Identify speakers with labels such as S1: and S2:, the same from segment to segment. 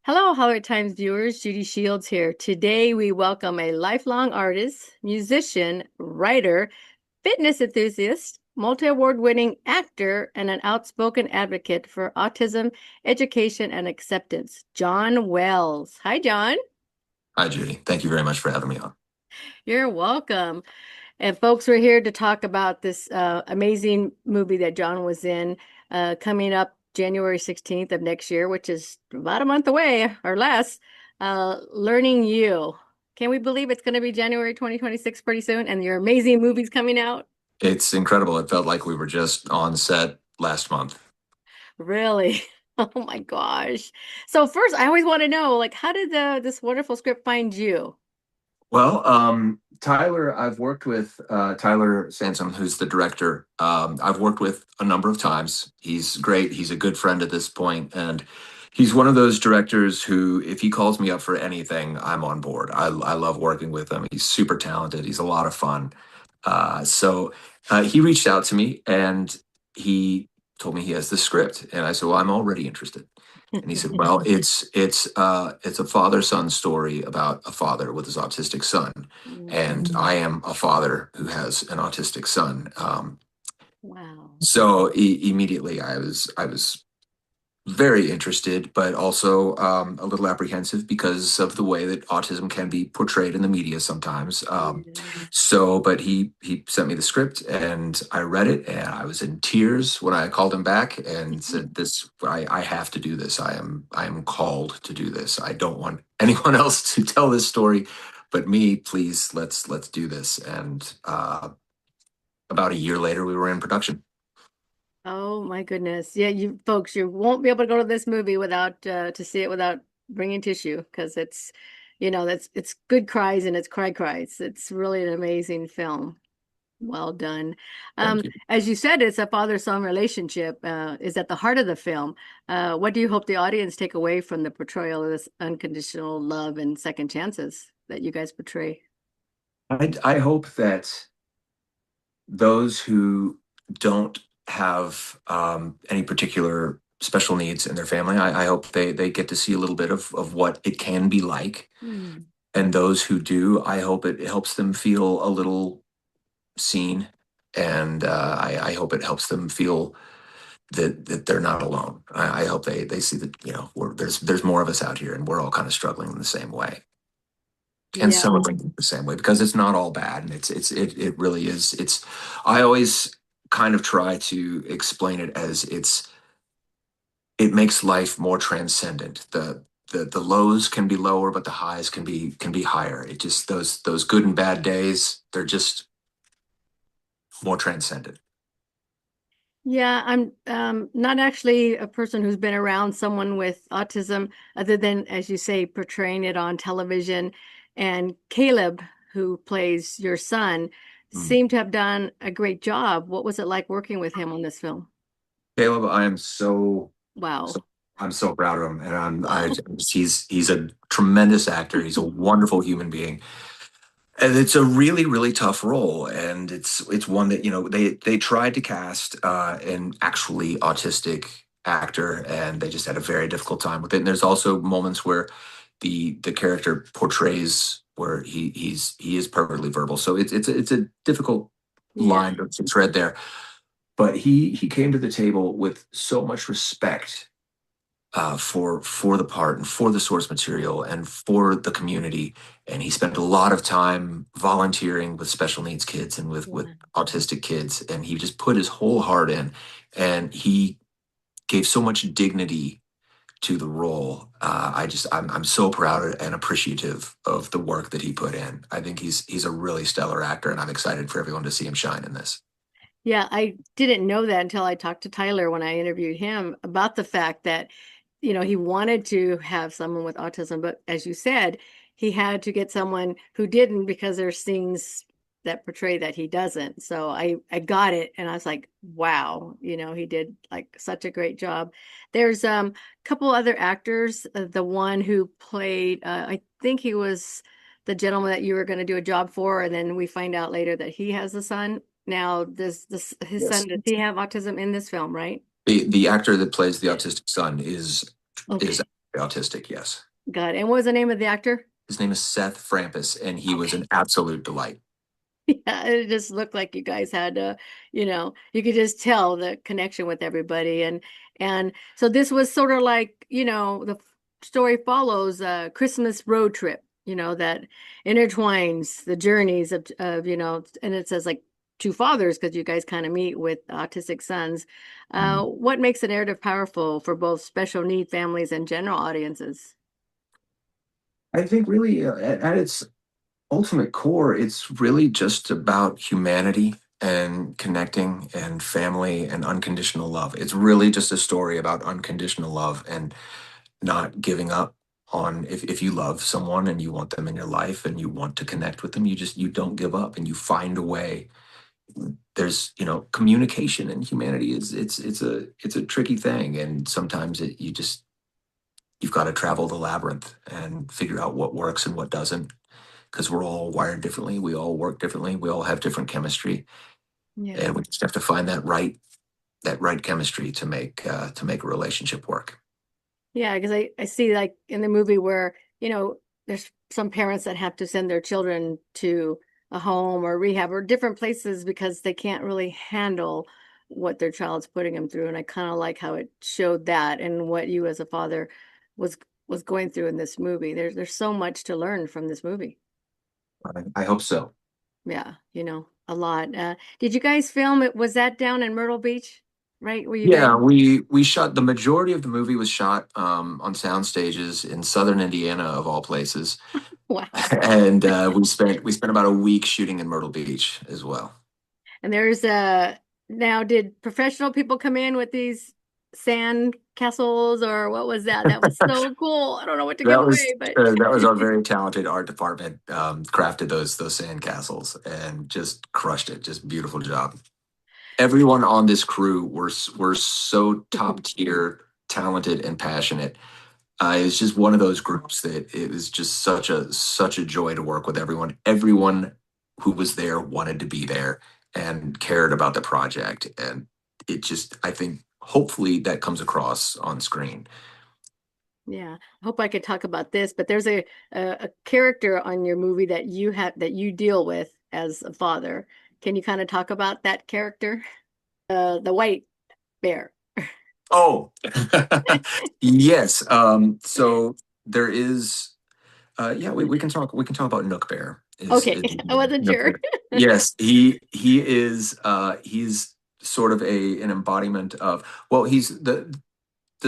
S1: Hello, Howard Times viewers. Judy Shields here. Today, we welcome a lifelong artist, musician, writer, fitness enthusiast, multi-award winning actor, and an outspoken advocate for autism, education, and acceptance, John Wells. Hi, John.
S2: Hi, Judy. Thank you very much for having me on.
S1: You're welcome. And folks, we're here to talk about this amazing movie that John was in coming up January 16th of next year, which is about a month away or less. Learning You. Can we believe it's going to be January 2026 pretty soon and your amazing movie's coming out?
S2: It's incredible. It felt like we were just on set last month.
S1: Really? Oh my gosh. So first, I always want to know, like, how did this wonderful script find you?
S2: Well, Tyler, I've worked with Tyler Sansom, who's the director. I've worked with a number of times. He's great. He's a good friend at this point, and he's one of those directors who, if he calls me up for anything, I'm on board. I love working with him. He's super talented. He's a lot of fun. So he reached out to me and he told me he has the script, and I said, "Well, I'm already interested." And he said, "Well, it's a father-son story about a father with his autistic son, and I am a father who has an autistic son."
S1: Wow.
S2: So immediately I was very interested, but also a little apprehensive because of the way that autism can be portrayed in the media sometimes.
S1: Yeah.
S2: But he sent me the script, and I read it, and I was in tears when I called him back and said, "This, I have to do this. I am called to do this. I don't want anyone else to tell this story, but me. Please, let's do this." And about a year later, we were in production.
S1: Oh my goodness. Yeah, you folks, you won't be able to go to this movie without to see it without bringing tissue because it's, that's it's good cries and it's cries. It's really an amazing film. Well done.
S2: Thank you.
S1: As you said, it's a father-son relationship is at the heart of the film. What do you hope the audience take away from the portrayal of this unconditional love and second chances that you guys portray?
S2: I hope that those who don't have any particular special needs in their family, I hope they get to see a little bit of what it can be like.
S1: Hmm.
S2: And those who do, I hope it helps them feel a little seen. And I hope it helps them feel that they're not alone. I hope they see that, there's more of us out here, and we're all kind of struggling in the same way and
S1: Yeah.
S2: celebrating the same way, because it's not all bad, and it really is. I always kind of try to explain it as it makes life more transcendent. The lows can be lower, but the highs can be higher. It just, those good and bad days, they're just more transcendent.
S1: Yeah, I'm not actually a person who's been around someone with autism, other than, as you say, portraying it on television. And Caleb, who plays your son,
S2: Mm.
S1: seemed to have done a great job. What was it like working with him on this film?
S2: Caleb, I am so
S1: Wow.
S2: I'm so proud of him, and
S1: Wow.
S2: he's a tremendous actor. He's a wonderful human being. And it's a really, really tough role, and it's one that, they tried to cast an actually autistic actor, and they just had a very difficult time with it. And there's also moments where the character portrays where he is perfectly verbal, so it's a difficult
S1: Yeah.
S2: line to tread there. But he came to the table with so much respect for the part and for the source material and for the community. And he spent a lot of time volunteering with special needs kids and with
S1: Yeah.
S2: autistic kids. And he just put his whole heart in. And he gave so much dignity to the role. I'm so proud and appreciative of the work that he put in. I think he's a really stellar actor, and I'm excited for everyone to see him shine in this.
S1: Yeah, I didn't know that until I talked to Tyler when I interviewed him about the fact that, he wanted to have someone with autism, but as you said, he had to get someone who didn't because there's scenes that portray that he doesn't. So I got it and I was like, wow, he did like such a great job. There's a couple other actors, the one who played I think he was the gentleman that you were going to do a job for, and then we find out later that he has a son. Now, does this his
S2: Yes.
S1: son, does he have autism in this film, right?
S2: The actor that plays the autistic son is
S1: Okay.
S2: autistic. Yes,
S1: God. And what was the name of the actor?
S2: his name is Seth Frampus, and he was
S1: Okay.
S2: an absolute delight.
S1: Yeah, it just looked like you guys had you could just tell the connection with everybody. And so this was sort of like, the story follows a Christmas road trip, that intertwines the journeys of, and it says like two fathers because you guys kind of meet with autistic sons.
S2: Mm.
S1: What makes a narrative powerful for both special need families and general audiences?
S2: I think really at its ultimate core, it's really just about humanity and connecting and family and unconditional love. It's really just a story about unconditional love and not giving up on if you love someone and you want them in your life and you want to connect with them, you don't give up and you find a way. There's communication in humanity is it's a tricky thing, and sometimes you've got to travel the labyrinth and figure out what works and what doesn't, because we're all wired differently. We all work differently. We all have different chemistry,
S1: Yeah.
S2: and we just have to find that right chemistry to make a relationship work.
S1: Yeah, because I see like in the movie where, there's some parents that have to send their children to a home or rehab or different places because they can't really handle what their child's putting them through. And I kind of like how it showed that and what you as a father was was going through in this movie. There's so much to learn from this movie.
S2: I hope so.
S1: Yeah, a lot. Did you guys film it? Was that down in Myrtle Beach, right? Where you guys?
S2: Yeah, we shot the majority of the movie was shot on sound stages in southern Indiana of all places,
S1: Wow.
S2: and we spent about a week shooting in Myrtle Beach as well.
S1: And now did professional people come in with these sand castles or what was that? That was so cool. I don't know what to give
S2: That was
S1: away, but
S2: that was our very talented art department, crafted those sand castles and just crushed it. Just beautiful job. Everyone on this crew were so top tier, talented and passionate. It's just one of those groups that it was just such a joy to work with everyone. Everyone who was there wanted to be there and cared about the project, and I think hopefully that comes across on screen.
S1: yeah, I hope I could talk about this, but there's a character on your movie that you deal with as a father. Can you kind of talk about that character? The white bear.
S2: Oh, yes. So there is. Yeah, we can talk about Nook Bear. Is
S1: Okay, I wasn't
S2: Nook
S1: sure.
S2: Bear? Yes, he is. He's sort of an embodiment of. Well, he's the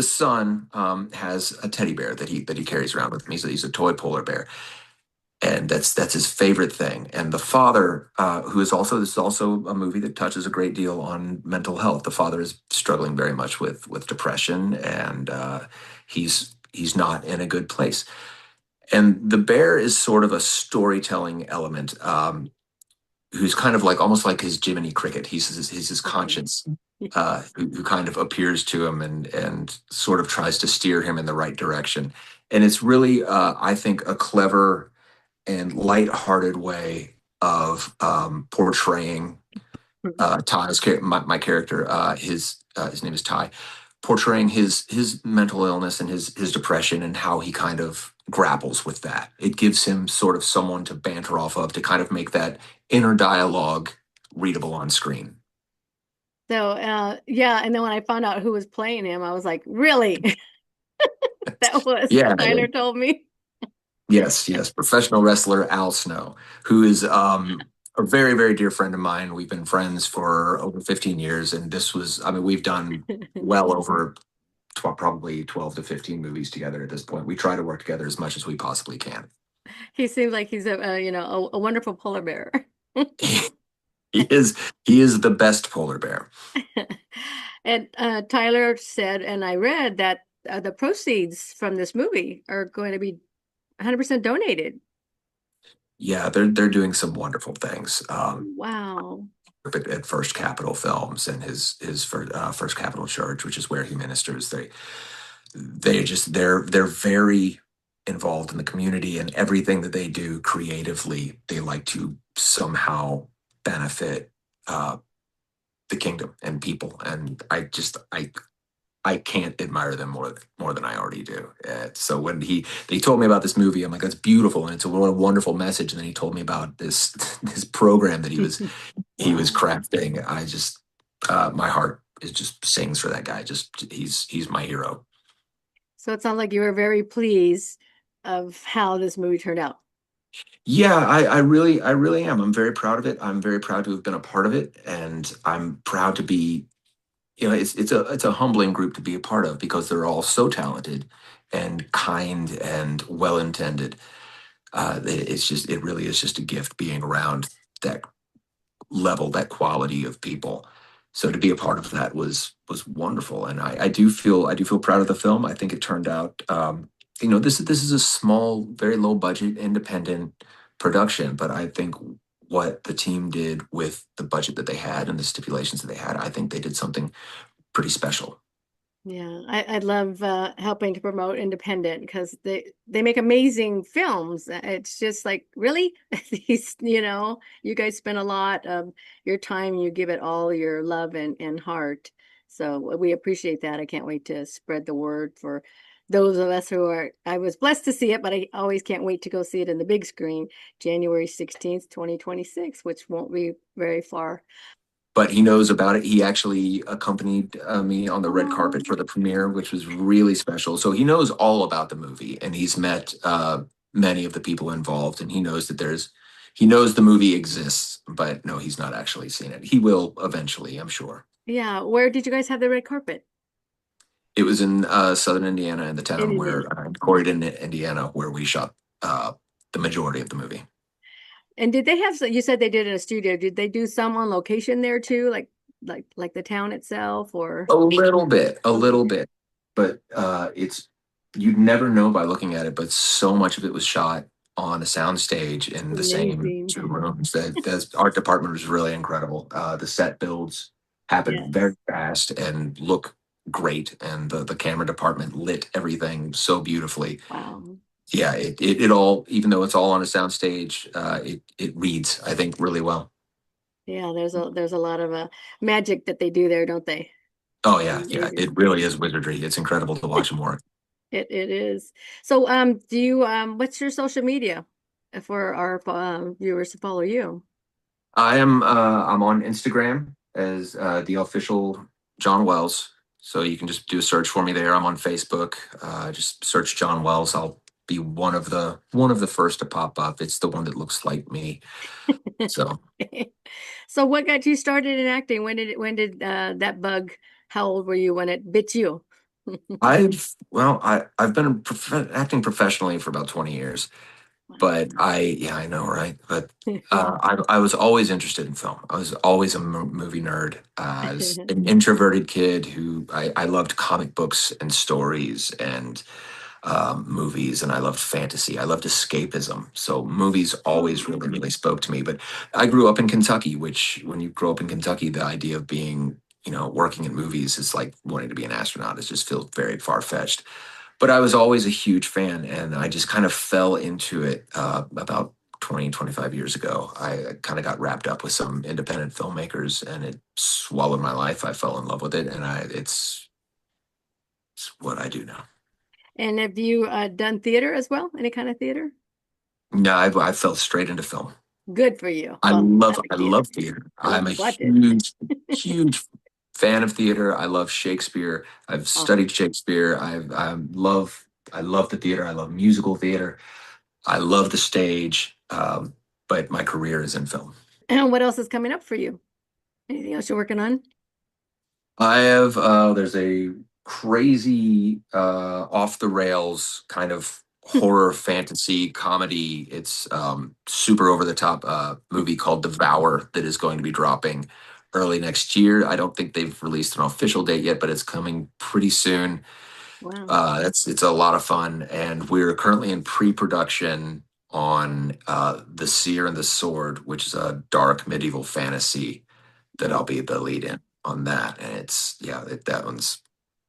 S2: son has a teddy bear that he carries around with him. He's a toy polar bear, and that's his favorite thing. And the father, who is also this is also a movie that touches a great deal on mental health. The father is struggling very much with depression, and he's not in a good place. And the bear is sort of a storytelling element, who's kind of like almost like his Jiminy Cricket. He's his
S1: Okay.
S2: conscience, who kind of appears to him and sort of tries to steer him in the right direction. And it's really, I think, a clever and lighthearted way of portraying my character. His name is Ty, portraying his mental illness and his depression and how he kind of grapples with that. It gives him sort of someone to banter off of to kind of make that inner dialogue readable on screen.
S1: So, yeah, and then when I found out who was playing him, I was like, really? That was
S2: Yeah,
S1: Tyler told me.
S2: yes, professional wrestler Al Snow, who is a very, very dear friend of mine. We've been friends for over 15 years, and I mean, we've done well over probably 12 to 15 movies together at this point. We try to work together as much as we possibly can.
S1: He seems like he's a wonderful polar bear.
S2: He is he is the best polar bear.
S1: And Tyler said, and I read that the proceeds from this movie are going to be 100% donated.
S2: Yeah, they're doing some wonderful things.
S1: Wow.
S2: At First Capital Films and his First Capital Church, which is where he ministers. They're very involved in the community, and everything that they do creatively, they like to somehow benefit uh, the kingdom and people. And I I can't admire them more than I already do. So when they told me about this movie, I'm like, that's beautiful and it's a wonderful message. And then he told me about this this program that he was
S1: Wow.
S2: crafting. I just my heart is just sings for that guy. Just he's my hero.
S1: So it sounds like you were very pleased of how this movie turned out.
S2: Yeah, I really am. I'm very proud of it. I'm very proud to have been a part of it, and I'm proud to be. It's a humbling group to be a part of because they're all so talented and kind and well intended. It really is just a gift being around that level, that quality of people. So to be a part of that was wonderful, and I do feel proud of the film. I think it turned out. This is a small, very low budget, independent production, but I think what the team did with the budget that they had and the stipulations that they had, I think they did something pretty special.
S1: Yeah, I love helping to promote independent because they make amazing films. It's just like, really? These, you guys spend a lot of your time, you give it all your love and heart. So we appreciate that. I can't wait to spread the word for those of us who are, I was blessed to see it, but I always can't wait to go see it in the big screen, January 16th, 2026, which won't be very far.
S2: But he knows about it. He actually accompanied me on the red
S1: Oh,
S2: carpet for the premiere, which was really special. So he knows all about the movie, and he's met many of the people involved, and he knows the movie exists, but no, he's not actually seen it. He will eventually, I'm sure.
S1: yeah. Where did you guys have the red carpet?
S2: It was in southern Indiana, in the
S1: In
S2: town
S1: Indiana.
S2: where Corydon, Indiana, where we shot the majority of the movie.
S1: And did they have, so you said they did in a studio. Did they do some on location there too? Like the town itself or
S2: A
S1: okay.
S2: little bit, but it's you'd never know by looking at it. But so much of it was shot on a soundstage in the same
S1: Amazing.
S2: two rooms. That the art department was really incredible. The set builds happened very
S1: Yes.
S2: fast and look great, and the camera department lit everything so beautifully.
S1: Wow.
S2: Yeah, it all, even though it's all on a soundstage, it reads, I think, really well.
S1: Yeah, there's a lot of magic that they do there, don't they?
S2: Oh yeah, yeah,
S1: Amazing.
S2: it really is wizardry. It's incredible to watch them work.
S1: It is. So do you what's your social media for our viewers to follow you?
S2: I'm on Instagram as the official John Wells. So you can just do a search for me there. I'm on Facebook. Just search John Wells. I'll be one of the first to pop up. It's the one that looks like me. So
S1: So what got you started in acting? When did that bug, how old were you when it bit you?
S2: I've been acting professionally for about 20 years. But yeah, I know, right? But I was always interested in film. I was always a movie nerd. I was an introverted kid who I loved comic books and stories and movies, and I loved fantasy. I loved escapism. So movies always
S1: Oh,
S2: really, really spoke to me. But I grew up in Kentucky, which when you grow up in Kentucky, the idea of being working in movies is like wanting to be an astronaut. It just feels very far fetched, but I was always a huge fan, and I just kind of fell into it about 20, 25 years ago. I kind of got wrapped up with some independent filmmakers, and it swallowed my life. I fell in love with it, and it's what I do now.
S1: and have you done theater as well? Any kind of theater?
S2: No, I fell straight into film.
S1: Good for you.
S2: I
S1: Well, I
S2: love
S1: like
S2: I
S1: theater.
S2: love theater.
S1: I love
S2: I'm a
S1: to watch it.
S2: huge fan of theater. I love Shakespeare. I've
S1: Oh,
S2: studied Shakespeare. I love the theater. I love musical theater. I love the stage, but my career is in film.
S1: and what else is coming up for you? Anything else you're working on?
S2: There's a crazy, off the rails kind of horror fantasy comedy. It's super over the top movie called Devour that is going to be dropping early next year. I don't think they've released an official date yet, but it's coming pretty soon.
S1: Wow.
S2: It's a lot of fun, and we're currently in pre-production on The Seer and the Sword, which is a dark medieval fantasy that I'll be the lead in on that, and that one's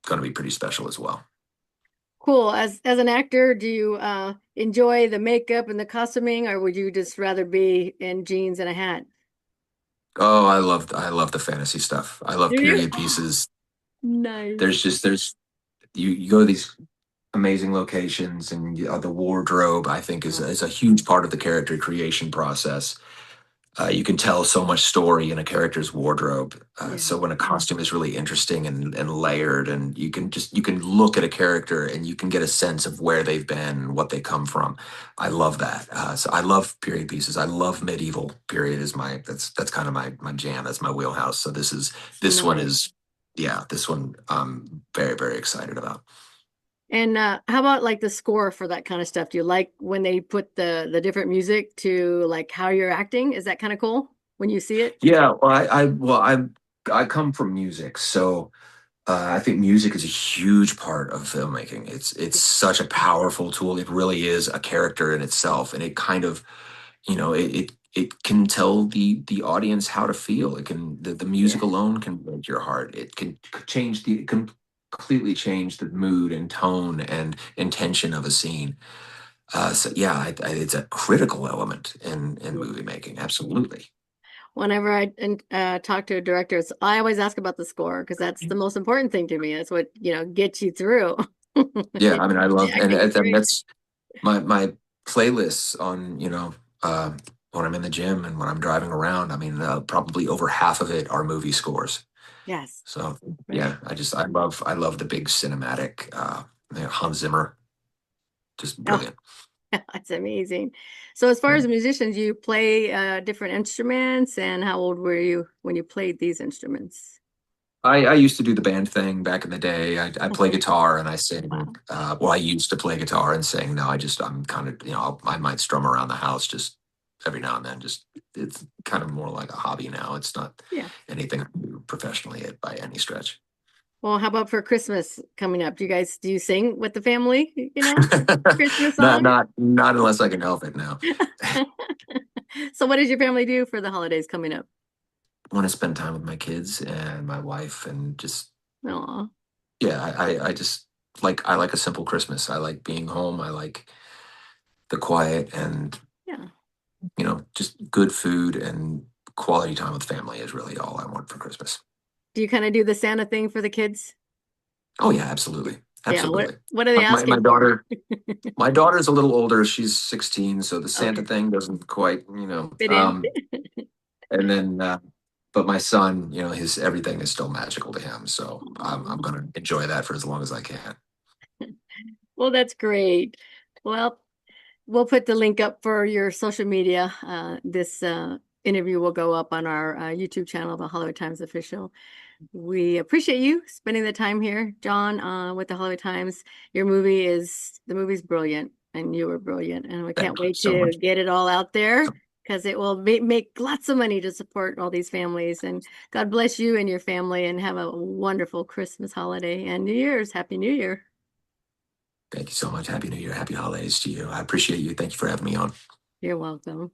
S2: going to be pretty special as well.
S1: Cool. As an actor, do you enjoy the makeup and the costuming, or would you just rather be in jeans and a hat?
S2: Oh, I love the fantasy stuff. I love
S1: Do you?
S2: period pieces.
S1: Nice.
S2: There's you go to these amazing locations, and the wardrobe I think
S1: Yeah.
S2: is a huge part of the character creation process. You can tell so much story in a character's wardrobe.
S1: Yeah.
S2: So when a costume is really interesting and layered, and you can look at a character and you can get a sense of where they've been and what they come from. I love that. So I love period pieces. I love medieval period is my that's kind of my jam. That's my wheelhouse. So this one
S1: Nice.
S2: is yeah, this one I'm very excited about.
S1: And how about like the score for that kind of stuff? Do you like when they put the different music to like how you're acting? Is that kind of cool when you see it?
S2: Yeah, well, I come from music, so I think music is a huge part of filmmaking. It's such a powerful tool. It really is a character in itself, and it kind of it can tell the audience how to feel. It can the music
S1: Yeah.
S2: alone can break your heart. It can change the it can completely change the mood and tone and intention of a scene. So yeah, it's a critical element in
S1: Yeah.
S2: movie making. Absolutely.
S1: Whenever I talk to a director, I always ask about the score because that's the most important thing to me. That's what, gets you through.
S2: Yeah, I mean, I
S1: The
S2: love,
S1: acting's
S2: and
S1: great.
S2: that's my playlists on, uh, when I'm in the gym and when I'm driving around. I mean, probably over half of it are movie scores.
S1: Yes.
S2: So
S1: Right.
S2: yeah, I love the big cinematic. Hans Zimmer, just
S1: Oh,
S2: brilliant.
S1: that's amazing. So as far
S2: Yeah.
S1: as musicians, you play different instruments, and how old were you when you played these instruments?
S2: I used to do the band thing back in the day. I play
S1: Okay.
S2: guitar and I sing.
S1: Wow.
S2: Well, I used to play guitar and sing. Now I'm kind of, I might strum around the house just every now and then. Just it's kind of more like a hobby now. It's not
S1: Yeah.
S2: anything I do professionally by any stretch.
S1: Well, how about for Christmas coming up? Do you sing with the family, Christmas
S2: not
S1: songs?
S2: not not unless I can help it now.
S1: So what does your family do for the holidays coming up?
S2: Want to spend time with my kids and my wife and just
S1: Aw,
S2: yeah, I just I like a simple Christmas. I like being home. I like the quiet and
S1: yeah.
S2: just good food and quality time with family is really all I want for Christmas.
S1: Do you kind of do the Santa thing for the kids?
S2: Oh yeah, absolutely.
S1: Yeah, what
S2: Absolutely.
S1: what are they
S2: My
S1: asking for?
S2: daughter my daughter's a little older. She's 16, so the Santa
S1: Okay,
S2: thing doesn't quite,
S1: fit in.
S2: and then but my son, his everything is still magical to him. So I'm
S1: Aw.
S2: gonna enjoy that for as long as I can.
S1: Well, that's great. Well, we'll put the link up for your social media. This interview will go up on our YouTube channel, the Hollywood Times Official. We appreciate you spending the time here, John, with the Hollywood Times. The movie's brilliant, and you were brilliant, and we can't
S2: Thank you
S1: wait
S2: so
S1: to
S2: much.
S1: get it all out there because it will make lots of money to support all these families. And God bless you and your family, and have a wonderful Christmas holiday and New Year's. Happy New Year.
S2: Thank you so much. Happy New Year. Happy holidays to you. I appreciate you. Thank you for having me on.
S1: You're welcome.